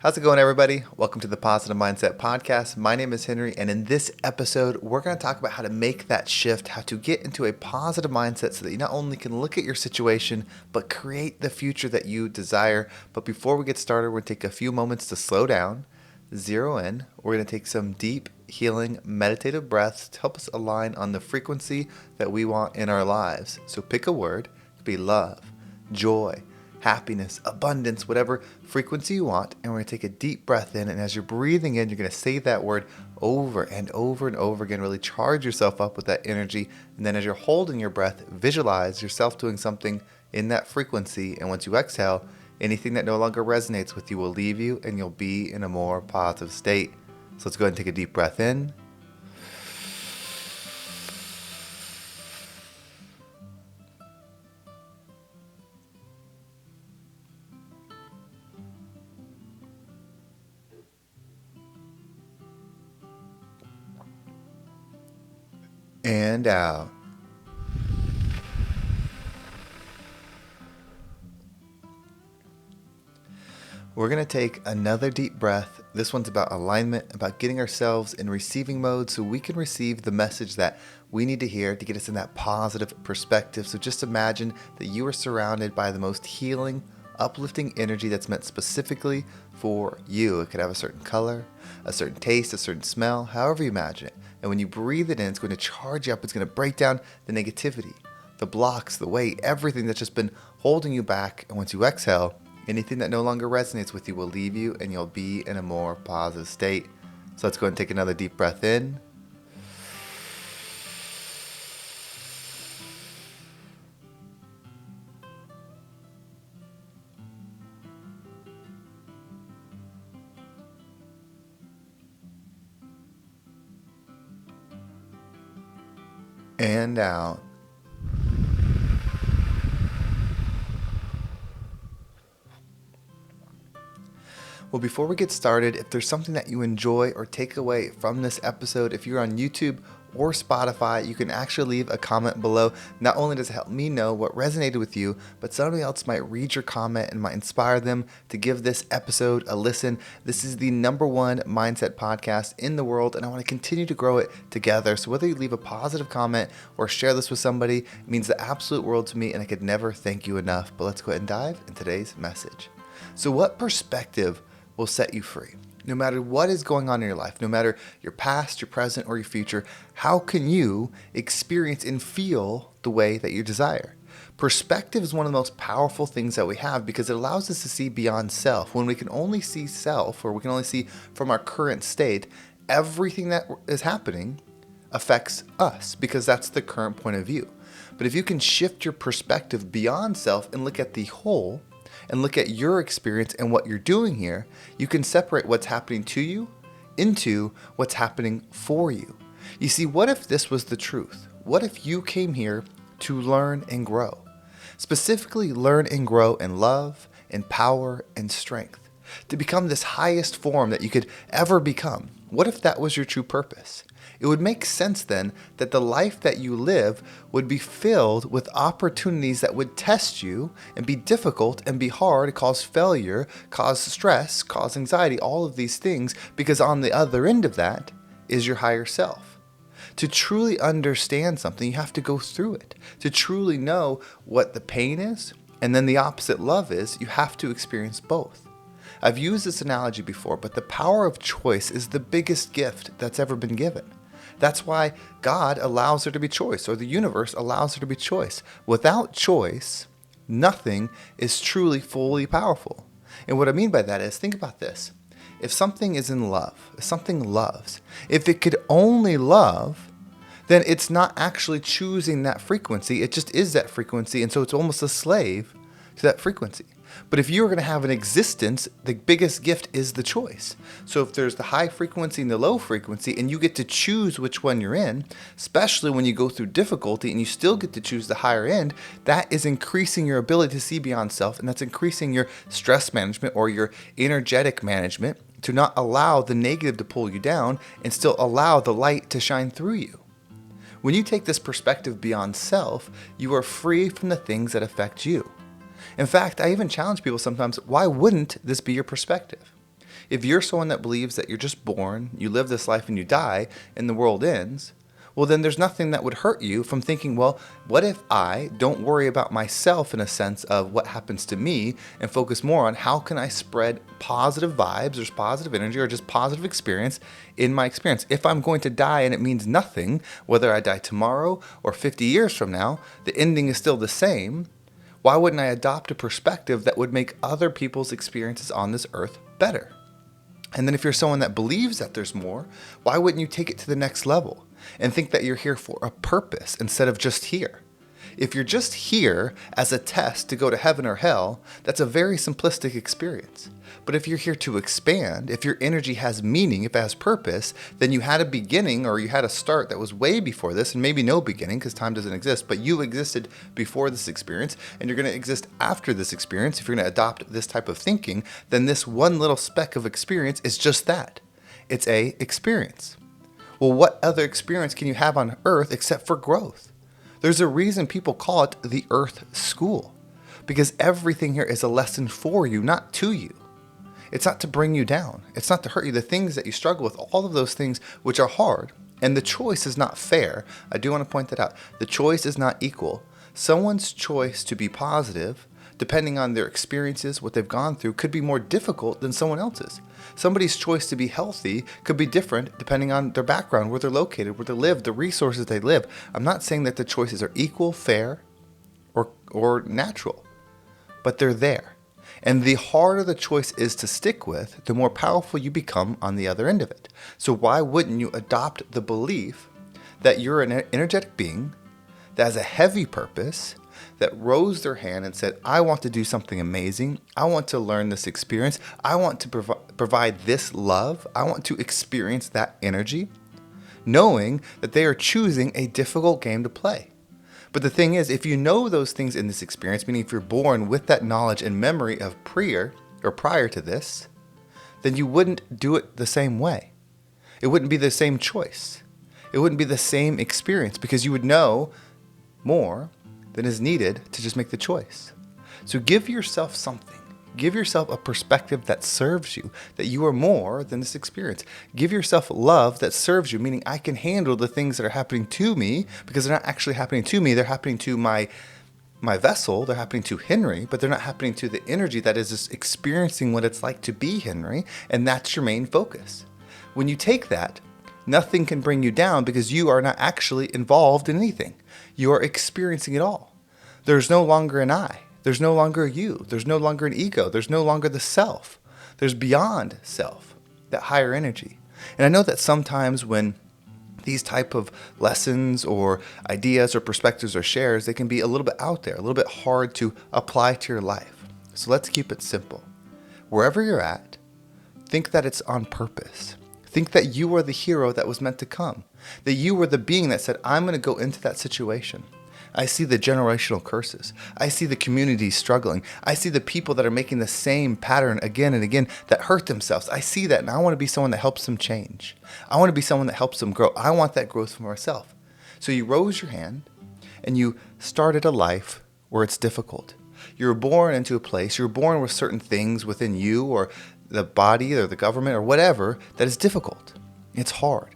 How's it going, everybody? Welcome to the Positive Mindset Podcast. My name is Henry, and in this episode, we're going to talk about how to make that shift, how to get into a positive mindset so that you not only can look at your situation, but create the future that you desire. But before we get started, we're going to take a few moments to slow down, zero in. We're going to take some deep, healing, meditative breaths to help us align on the frequency that we want in our lives. So pick a word. It could be love, joy, happiness, abundance, whatever frequency you want. And we're going to take a deep breath in. And as you're breathing in, you're going to say that word over and over and over again. Really charge yourself up with that energy. And then as you're holding your breath, visualize yourself doing something in that frequency. And once you exhale, anything that no longer resonates with you will leave you and you'll be in a more positive state. So let's go ahead and take a deep breath in. And out. We're going to take another deep breath. This one's about alignment, about getting ourselves in receiving mode so we can receive the message that we need to hear to get us in that positive perspective. So just imagine that you are surrounded by the most healing, uplifting energy that's meant specifically for you. It could have a certain color, a certain taste, a certain smell, however you imagine it. And when you breathe it in, it's going to charge you up. It's going to break down the negativity, the blocks, the weight, everything that's just been holding you back. And once you exhale, anything that no longer resonates with you will leave you and you'll be in a more positive state. So let's go ahead and take another deep breath in. And out. Well, before we get started, if there's something that you enjoy or take away from this episode, if you're on YouTube or Spotify, you can actually leave a comment below. Not only does it help me know what resonated with you, but somebody else might read your comment and might inspire them to give this episode a listen. This is the #1 mindset podcast in the world, and I want to continue to grow it together. So whether you leave a positive comment or share this with somebody, it means the absolute world to me, and I could never thank you enough. But let's go ahead and dive in today's message. So what perspective will set you free? No matter what is going on in your life, no matter your past, your present, or your future, how can you experience and feel the way that you desire? Perspective is one of the most powerful things that we have because it allows us to see beyond self. When we can only see self, or we can only see from our current state, everything that is happening affects us because that's the current point of view. But if you can shift your perspective beyond self and look at the whole, and look at your experience and what you're doing here, you can separate what's happening to you into what's happening for you. You see, what if this was the truth? What if you came here to learn and grow? Specifically, learn and grow in love, in power, and strength. To become this highest form that you could ever become. What if that was your true purpose? It would make sense then that the life that you live would be filled with opportunities that would test you and be difficult and be hard, cause failure, cause stress, cause anxiety, all of these things, because on the other end of that is your higher self. To truly understand something, you have to go through it. To truly know what the pain is and then the opposite love is, you have to experience both. I've used this analogy before, but the power of choice is the biggest gift that's ever been given. That's why God allows there to be choice, or the universe allows there to be choice. Without choice, nothing is truly fully powerful. And what I mean by that is, think about this. If something is in love, if something loves, if it could only love, then it's not actually choosing that frequency. It just is that frequency. And so it's almost a slave to that frequency. But if you're going to have an existence, the biggest gift is the choice. So if there's the high frequency and the low frequency, and you get to choose which one you're in, especially when you go through difficulty and you still get to choose the higher end, that is increasing your ability to see beyond self, and that's increasing your stress management or your energetic management to not allow the negative to pull you down and still allow the light to shine through you. When you take this perspective beyond self, you are free from the things that affect you. In fact, I even challenge people sometimes, why wouldn't this be your perspective? If you're someone that believes that you're just born, you live this life and you die, and the world ends, well, then there's nothing that would hurt you from thinking, well, what if I don't worry about myself in a sense of what happens to me and focus more on how can I spread positive vibes or positive energy or just positive experience in my experience? If I'm going to die and it means nothing, whether I die tomorrow or 50 years from now, the ending is still the same. Why wouldn't I adopt a perspective that would make other people's experiences on this earth better? And then if you're someone that believes that there's more, why wouldn't you take it to the next level and think that you're here for a purpose instead of just here? If you're just here as a test to go to heaven or hell, that's a very simplistic experience. But if you're here to expand, if your energy has meaning, if it has purpose, then you had a beginning or you had a start that was way before this, and maybe no beginning because time doesn't exist, but you existed before this experience and you're going to exist after this experience. If you're going to adopt this type of thinking, then this one little speck of experience is just that. It's a experience. Well, what other experience can you have on earth except for growth? There's a reason people call it the Earth School, because everything here is a lesson for you, not to you. It's not to bring you down. It's not to hurt you. The things that you struggle with, all of those things which are hard, and the choice is not fair. I do want to point that out. The choice is not equal. Someone's choice to be positive, depending on their experiences, what they've gone through, could be more difficult than someone else's. Somebody's choice to be healthy could be different depending on their background, where they're located, where they live, the resources they live. I'm not saying that the choices are equal, fair, or natural, but they're there. And the harder the choice is to stick with, the more powerful you become on the other end of it. So why wouldn't you adopt the belief that you're an energetic being that has a heavy purpose, that rose their hand and said, I want to do something amazing. I want to learn this experience. I want to provide this love. I want to experience that energy, knowing that they are choosing a difficult game to play. But the thing is, if you know those things in this experience, meaning if you're born with that knowledge and memory of prior to this, then you wouldn't do it the same way. It wouldn't be the same choice. It wouldn't be the same experience because you would know more than is needed to just make the choice. So give yourself something. Give yourself a perspective that serves you, that you are more than this experience. Give yourself love that serves you, meaning I can handle the things that are happening to me because they're not actually happening to me. They're happening to my vessel. They're happening to Henry, but they're not happening to the energy that is just experiencing what it's like to be Henry. And that's your main focus. When you take that, nothing can bring you down because you are not actually involved in anything. You are experiencing it all. There's no longer an I. There's no longer a you. There's no longer an ego. There's no longer the self. There's beyond self, that higher energy. And I know that sometimes when these type of lessons or ideas or perspectives or shares, they can be a little bit out there, a little bit hard to apply to your life. So let's keep it simple. Wherever you're at, think that it's on purpose. Think that you are the hero that was meant to come, that you were the being that said, I'm going to go into that situation. I see the generational curses. I see the communities struggling. I see the people that are making the same pattern again and again that hurt themselves. I see that, and I want to be someone that helps them change. I want to be someone that helps them grow. I want that growth for myself. So you rose your hand, and you started a life where it's difficult. You're born into a place. You're born with certain things within you or the body or the government or whatever that is difficult. It's hard.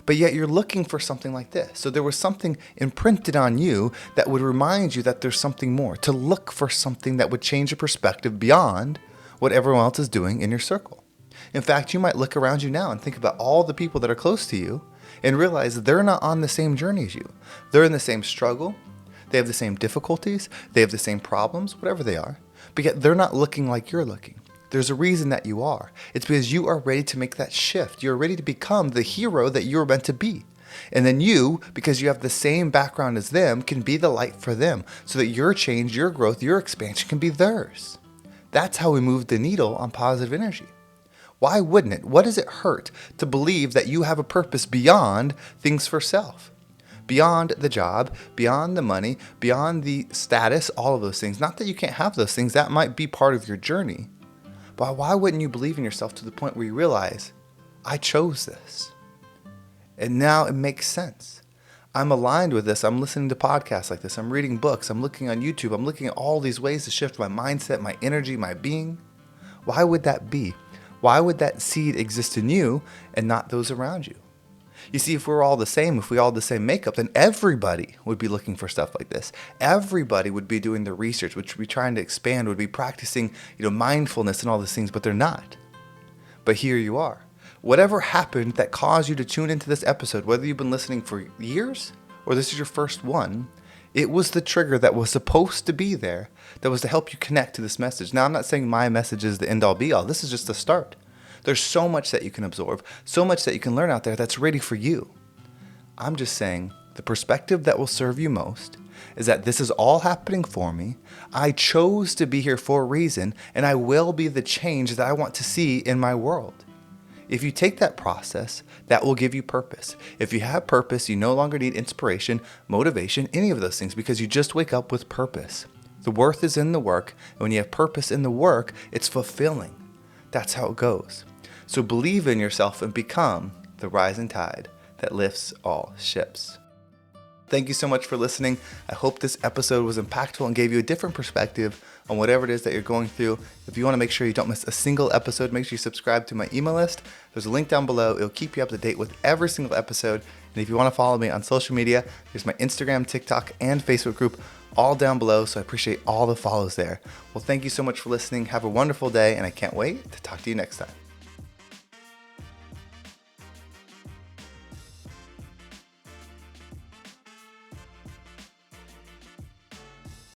But yet you're looking for something like this. So there was something imprinted on you that would remind you that there's something more, to look for something that would change your perspective beyond what everyone else is doing in your circle. In fact, you might look around you now and think about all the people that are close to you and realize they're not on the same journey as you. They're in the same struggle. They have the same difficulties. They have the same problems, whatever they are. But yet they're not looking like you're looking. There's a reason that you are. It's because you are ready to make that shift. You're ready to become the hero that you're meant to be. And then you, because you have the same background as them, can be the light for them so that your change, your growth, your expansion can be theirs. That's how we move the needle on positive energy. Why wouldn't it? What does it hurt to believe that you have a purpose beyond things for self? Beyond the job, beyond the money, beyond the status, all of those things. Not that you can't have those things. That might be part of your journey. But why wouldn't you believe in yourself to the point where you realize, I chose this. And now it makes sense. I'm aligned with this. I'm listening to podcasts like this. I'm reading books. I'm looking on YouTube. I'm looking at all these ways to shift my mindset, my energy, my being. Why would that be? Why would that seed exist in you and not those around you? You see, if we're all the same, if we all had the same makeup, then everybody would be looking for stuff like this. Everybody would be doing the research, would be trying to expand, would be practicing, mindfulness and all these things, but they're not. But here you are. Whatever happened that caused you to tune into this episode, whether you've been listening for years or this is your first one, it was the trigger that was supposed to be there, that was to help you connect to this message. Now, I'm not saying my message is the end-all be-all. This is just the start. There's so much that you can absorb, so much that you can learn out there that's ready for you. I'm just saying the perspective that will serve you most is that this is all happening for me. I chose to be here for a reason, and I will be the change that I want to see in my world. If you take that process, that will give you purpose. If you have purpose, you no longer need inspiration, motivation, any of those things, because you just wake up with purpose. The worth is in the work, and when you have purpose in the work, it's fulfilling. That's how it goes. So believe in yourself and become the rising tide that lifts all ships. Thank you so much for listening. I hope this episode was impactful and gave you a different perspective on whatever it is that you're going through. If you want to make sure you don't miss a single episode, make sure you subscribe to my email list. There's a link down below. It'll keep you up to date with every single episode. And if you want to follow me on social media, there's my Instagram, TikTok, and Facebook group all down below. So I appreciate all the follows there. Well, thank you so much for listening. Have a wonderful day, and I can't wait to talk to you next time.